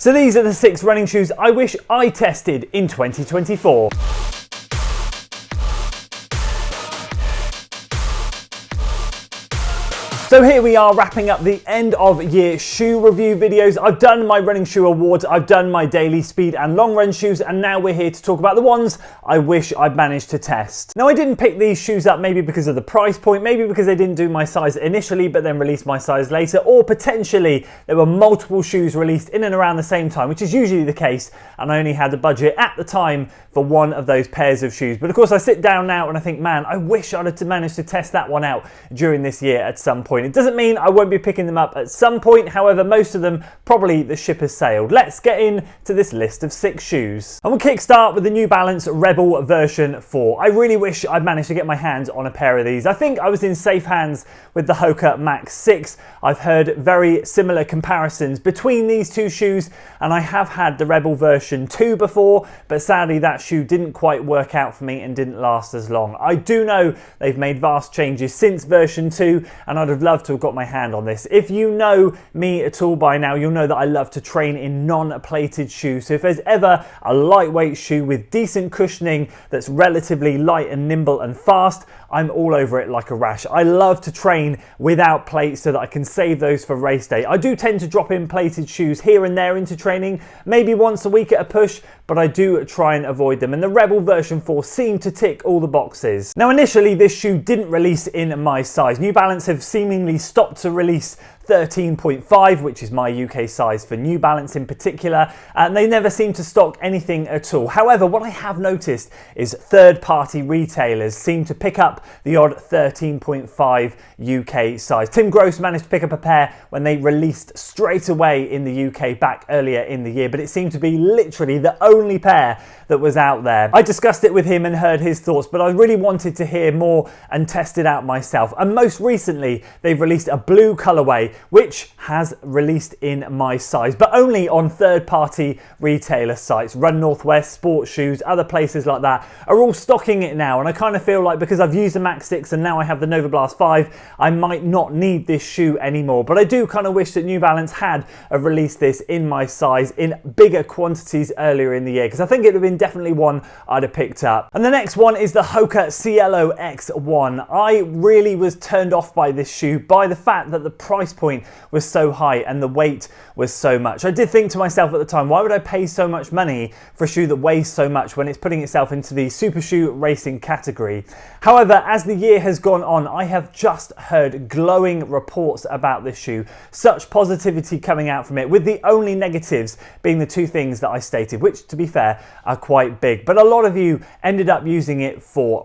So these are the 6 running shoes I wish I tested in 2024. So here we are wrapping up the end of year shoe review videos. I've done my running shoe awards, I've done my daily speed and long run shoes, and now we're here to talk about the ones I wish I'd managed to test. Now I didn't pick these shoes up maybe because of the price point, maybe because they didn't do my size initially but then released my size later, or potentially there were multiple shoes released in and around the same time, which is usually the case, and I only had the budget at the time for one of those pairs of shoes. But of course I sit down now and I think, man, I wish I'd have managed to test that one out during this year at some point. It doesn't mean I won't be picking them up at some point, however most of them probably the ship has sailed. Let's get into this list of 6 shoes. And we'll kickstart with the New Balance Rebel version 4. I really wish I'd managed to get my hands on a pair of these. I think I was in safe hands with the Hoka Max 6. I've heard very similar comparisons between these 2 shoes, and I have had the Rebel version 2 before, but sadly that shoe didn't quite work out for me and didn't last as long. I do know they've made vast changes since version 2, and I'd have loved to have got my hand on this. If you know me at all by now, you'll know that I love to train in non-plated shoes. So if there's ever a lightweight shoe with decent cushioning that's relatively light and nimble and fast, I'm all over it like a rash. I love to train without plates so that I can save those for race day. I do tend to drop in plated shoes here and there into training, maybe once a week at a push, but I do try and avoid them. And the Rebel version 4 seemed to tick all the boxes. Now initially this shoe didn't release in my size. New Balance have seemingly stopped to release 13.5, which is my UK size for New Balance in particular, and they never seem to stock anything at all. However, what I have noticed is third-party retailers seem to pick up the odd 13.5 UK size. Tim Gross managed to pick up a pair when they released straight away in the UK back earlier in the year, but it seemed to be literally the only pair that was out there. I discussed it with him and heard his thoughts, but I really wanted to hear more and test it out myself. And most recently, they've released a blue colorway, which has released in my size, but only on third-party retailer sites. Run Northwest, Sports Shoes, other places like that are all stocking it now, and I kind of feel like because I've used the Max 6 and now I have the Nova Blast 5, I might not need this shoe anymore. But I do kind of wish that New Balance had released this in my size in bigger quantities earlier in the year, because I think it would have been definitely one I'd have picked up. And the next one is the Hoka Cielo X1. I really was turned off by this shoe by the fact that the price point was so high and the weight was so much. I did think to myself at the time, why would I pay so much money for a shoe that weighs so much when it's putting itself into the super shoe racing category? However, as the year has gone on, I have just heard glowing reports about this shoe. Such positivity coming out from it, with the only negatives being the 2 things that I stated, which to be fair are quite big. But a lot of you ended up using it for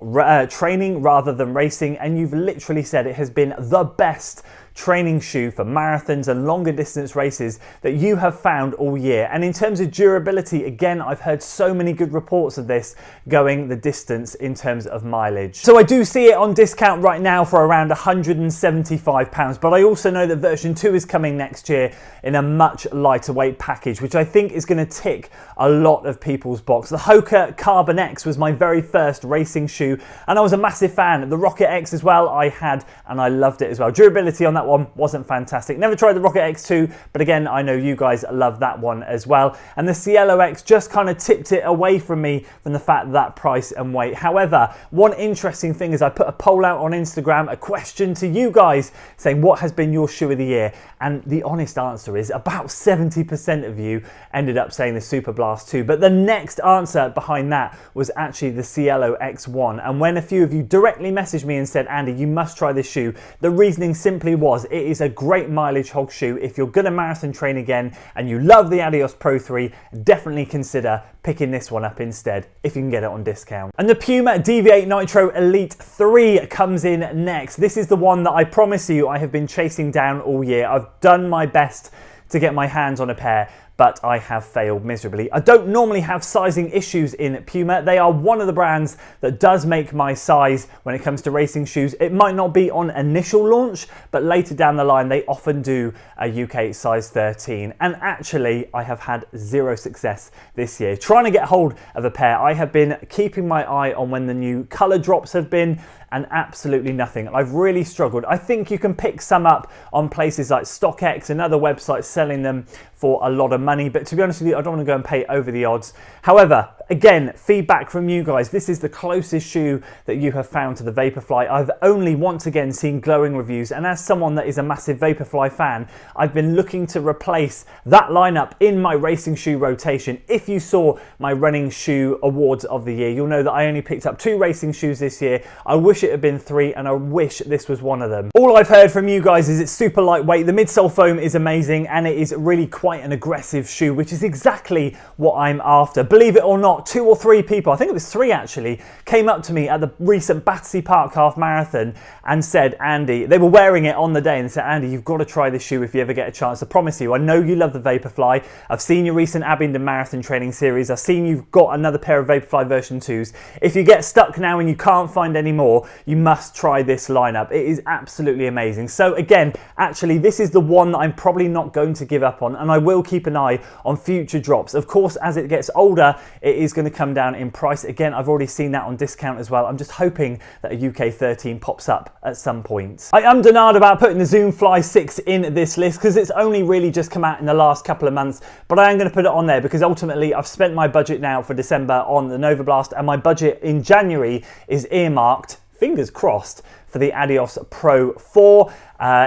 training rather than racing, and you've literally said it has been the best training shoe for marathons and longer distance races that you have found all year. And in terms of durability, again, I've heard so many good reports of this going the distance in terms of mileage. So I do see it on discount right now for around £175, but I also know that version 2 is coming next year in a much lighter weight package, which I think is going to tick a lot of people's box. The Hoka Carbon X was my very first racing shoe, and I was a massive fan. The Rocket X as well I had, and I loved it as well. Durability on that one wasn't fantastic. Never tried the Rocket X2, but again, I know you guys love that one as well. And the Cielo X just kind of tipped it away from me from the fact that price and weight. However, one interesting thing is I put a poll out on Instagram, a question to you guys saying what has been your shoe of the year, and the honest answer is about 70% of you ended up saying the Super Blast 2, but the next answer behind that was actually the Cielo X1. And when a few of you directly messaged me and said, Andy, you must try this shoe, the reasoning simply was it is a great mileage hog shoe. If you're going to marathon train again and you love the Adios Pro 3, definitely consider picking this one up instead if you can get it on discount. And the Puma Deviate Nitro Elite 3 comes in next. This is the one that I promise you I have been chasing down all year. I've done my best to get my hands on a pair, but I have failed miserably. I don't normally have sizing issues in Puma. They are one of the brands that does make my size when it comes to racing shoes. It might not be on initial launch, but later down the line, they often do a UK size 13. And actually, I have had zero success this year. Trying to get hold of a pair, I have been keeping my eye on when the new color drops have been, and absolutely nothing. I've really struggled. I think you can pick some up on places like StockX and other websites selling them for for a lot of money, but to be honest with you, I don't want to go and pay over the odds. However, again, feedback from you guys, this is the closest shoe that you have found to the Vaporfly. I've only once again seen glowing reviews, and as someone that is a massive Vaporfly fan, I've been looking to replace that lineup in my racing shoe rotation. If you saw my running shoe awards of the year, you'll know that I only picked up 2 racing shoes this year. I wish it had been 3, and I wish this was one of them. All I've heard from you guys is it's super lightweight, the midsole foam is amazing, and it is really quite an aggressive shoe, which is exactly what I'm after. Believe it or not, 2 or 3 people, I think it was 3 actually, came up to me at the recent Battersea Park half marathon and said, Andy, they were wearing it on the day, and they said, Andy, you've got to try this shoe if you ever get a chance. I promise you, I know you love the Vaporfly. I've seen your recent Abingdon Marathon training series. I've seen you've got another pair of Vaporfly version 2s. If you get stuck now and you can't find any more, you must try this lineup. It is absolutely amazing. So again, actually, this is the one that I'm probably not going to give up on, and I will keep an eye on future drops. Of course, as it gets older, it is going to come down in price. Again, I've already seen that on discount as well. I'm just hoping that a UK 13 pops up at some point. I am denied about putting the Zoom Fly 6 in this list because it's only really just come out in the last couple of months, but I am going to put it on there because ultimately I've spent my budget now for December on the Nova Blast, and my budget in January is earmarked, fingers crossed, for the Adios Pro 4.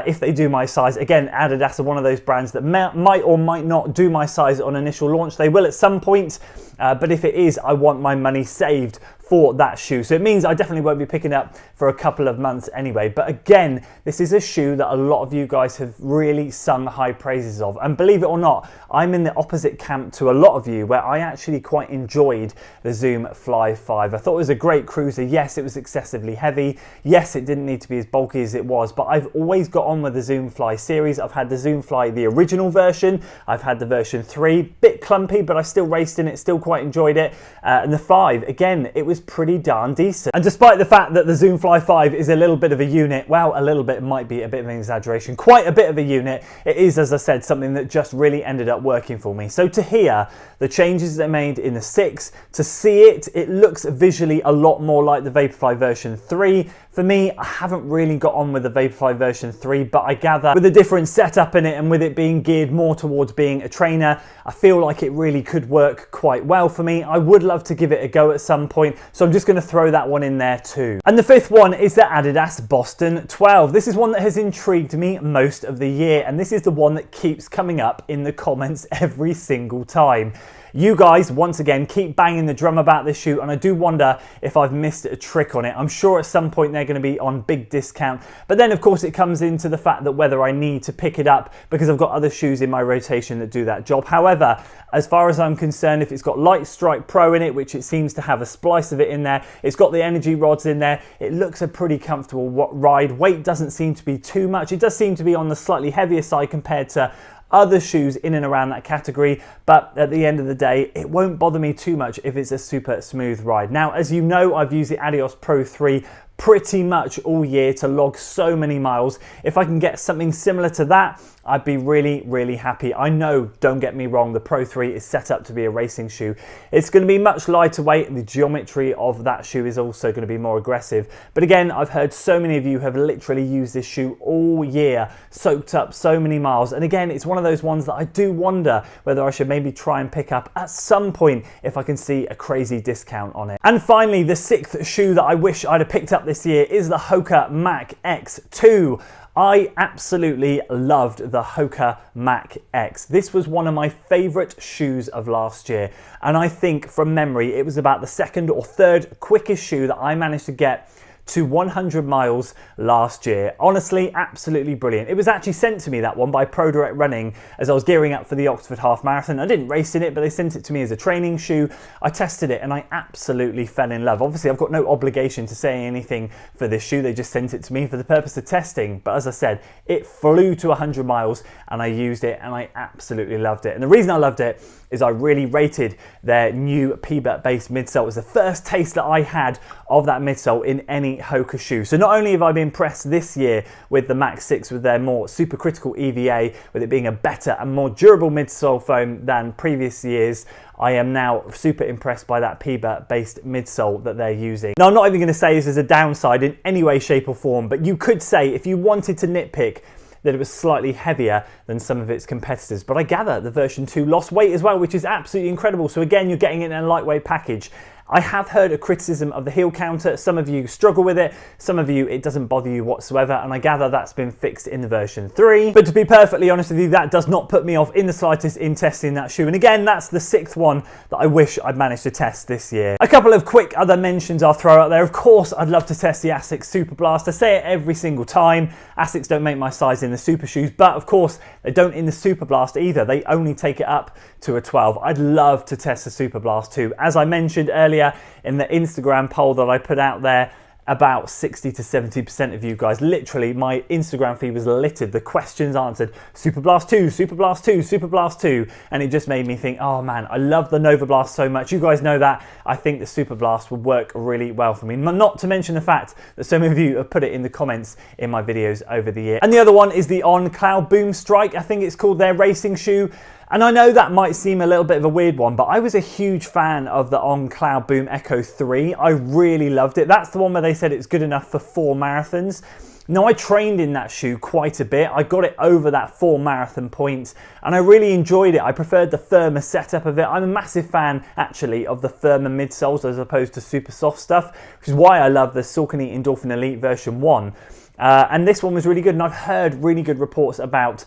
If they do my size. Again, Adidas are one of those brands that might or might not do my size on initial launch. They will at some point, but if it is, I want my money saved for that shoe. So it means I definitely won't be picking up for a couple of months anyway. But again, this is a shoe that a lot of you guys have really sung high praises of. And believe it or not, I'm in the opposite camp to a lot of you, where I actually quite enjoyed the Zoom Fly 5. I thought it was a great cruiser. Yes, it was excessively heavy. Yes, it didn't need to be as bulky as it was, but I've always got on with the Zoom Fly series. I've had the Zoom Fly, the original version. I've had the version 3, bit clumpy, but I still raced in it, still quite enjoyed it. And the 5, again, it was pretty darn decent. And despite the fact that the Zoom Fly 5 is a little bit of a unit, well, a little bit might be a bit of an exaggeration, quite a bit of a unit, it is, as I said, something that just really ended up working for me. So to hear the changes they made in the 6, to see it looks visually a lot more like the Vaporfly version 3. For me, I haven't really got on with the Vaporfly version 3, but I gather with a different setup in it and with it being geared more towards being a trainer, I feel like it really could work quite well for me. I would love to give it a go at some point, so I'm just going to throw that one in there too. And the 5th one is the Adidas Boston 12. This is one that has intrigued me most of the year, and this is the one that keeps coming up in the comments every single time. You guys, once again, keep banging the drum about this shoe, and I do wonder if I've missed a trick on it. I'm sure at some point they're going to be on big discount, but then of course it comes into the fact that whether I need to pick it up because I've got other shoes in my rotation that do that job. However, as far as I'm concerned, if it's got Light Strike Pro in it, which it seems to have a splice of it in there, it's got the energy rods in there, it looks a pretty comfortable ride. Weight doesn't seem to be too much. It does seem to be on the slightly heavier side compared to other shoes in and around that category, but at the end of the day, it won't bother me too much if it's a super smooth ride. Now, as you know, I've used the Adios Pro 3 pretty much all year to log so many miles. If I can get something similar to that, I'd be really, really happy. I know, don't get me wrong, the Pro 3 is set up to be a racing shoe. It's going to be much lighter weight, and the geometry of that shoe is also going to be more aggressive. But again, I've heard so many of you have literally used this shoe all year, soaked up so many miles. And again, it's one of those ones that I do wonder whether I should maybe try and pick up at some point if I can see a crazy discount on it. And finally, the 6th shoe that I wish I'd have picked up this year is the Hoka Mach X2. I absolutely loved the Hoka Mach X. This was one of my favorite shoes of last year, and I think from memory it was about the 2nd or 3rd quickest shoe that I managed to get to 100 miles last year. Honestly, absolutely brilliant. It was actually sent to me, that one, by Pro Direct Running as I was gearing up for the Oxford Half Marathon. I didn't race in it, but they sent it to me as a training shoe. I tested it and I absolutely fell in love. Obviously, I've got no obligation to say anything for this shoe. They just sent it to me for the purpose of testing. But as I said, it flew to 100 miles and I used it and I absolutely loved it. And the reason I loved it is I really rated their new Pebaert-based midsole. It was the first taste that I had of that midsole in any Hoka shoe. So not only have I been impressed this year with the Mach 6 with their more supercritical EVA, with it being a better and more durable midsole foam than previous years, I am now super impressed by that Pebaert-based midsole that they're using. Now, I'm not even going to say this is a downside in any way, shape or form, but you could say if you wanted to nitpick that it was slightly heavier than some of its competitors. But I gather the version 2 lost weight as well, which is absolutely incredible. So again, you're getting it in a lightweight package. I have heard a criticism of the heel counter. Some of you struggle with it, some of you it doesn't bother you whatsoever, and I gather that's been fixed in the version 3. But to be perfectly honest with you, that does not put me off in the slightest in testing that shoe. And again, that's the 6th one that I wish I'd managed to test this year. A couple of quick other mentions I'll throw out there. Of course, I'd love to test the Asics Superblast. I say it every single time. Asics don't make my size in the super shoes, but of course, they don't in the Superblast either. They only take it up to a 12. I'd love to test the Superblast too. As I mentioned earlier, in the Instagram poll that I put out there, about 60 to 70% of you guys, literally my Instagram feed was littered, the questions answered, Superblast 2, Superblast 2, Superblast 2, and it just made me think, oh man, I love the Nova Blast so much. You guys know that. I think the Superblast would work really well for me. Not to mention the fact that so many of you have put it in the comments in my videos over the year. And the other one is the On Cloudboom Strike, I think it's called, their racing shoe. And I know that might seem a little bit of a weird one, but I was a huge fan of the On Cloudboom Echo 3. I really loved it. That's the one where they said it's good enough for 4 marathons. Now, I trained in that shoe quite a bit. I got it over that 4 marathon point, and I really enjoyed it. I preferred the firmer setup of it. I'm a massive fan, actually, of the firmer midsoles as opposed to super soft stuff, which is why I love the Saucony Endorphin Elite version 1. And this one was really good, and I've heard really good reports about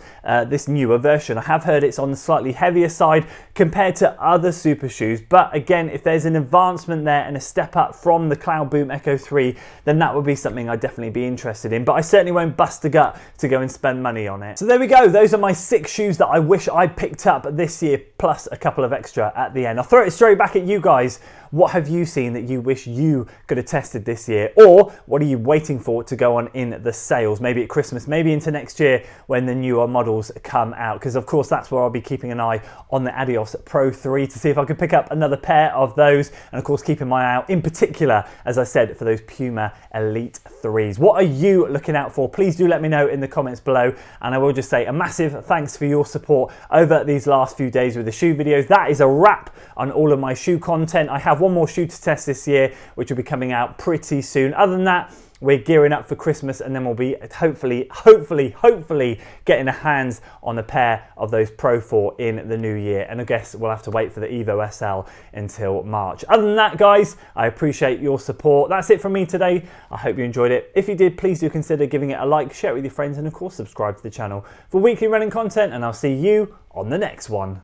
this newer version. I have heard it's on the slightly heavier side compared to other super shoes, but again, if there's an advancement there and a step up from the Cloudboom Echo 3, then that would be something I'd definitely be interested in, but I certainly won't bust a gut to go and spend money on it. So there we go, those are my 6 shoes that I wish I picked up this year, plus a couple of extra at the end. I'll throw it straight back at you guys. What have you seen that you wish you could have tested this year? Or what are you waiting for to go on in the sales? Maybe at Christmas, maybe into next year when the newer models come out. Because of course, that's where I'll be keeping an eye on the Adios Pro 3 to see if I could pick up another pair of those. And of course, keeping my eye out in particular, as I said, for those Puma Elite 3s. What are you looking out for? Please do let me know in the comments below. And I will just say a massive thanks for your support over these last few days with the shoe videos. That is a wrap on all of my shoe content. I have one more shoe to test this year, which will be coming out pretty soon. Other than that, we're gearing up for Christmas, and then we'll be hopefully getting our hands on a pair of those Pro 4 in the new year. And I guess we'll have to wait for the Evo SL until March. Other than that, guys, I appreciate your support. That's it from me today. I hope you enjoyed it. If you did, please do consider giving it a like, share it with your friends, and of course, subscribe to the channel for weekly running content, and I'll see you on the next one.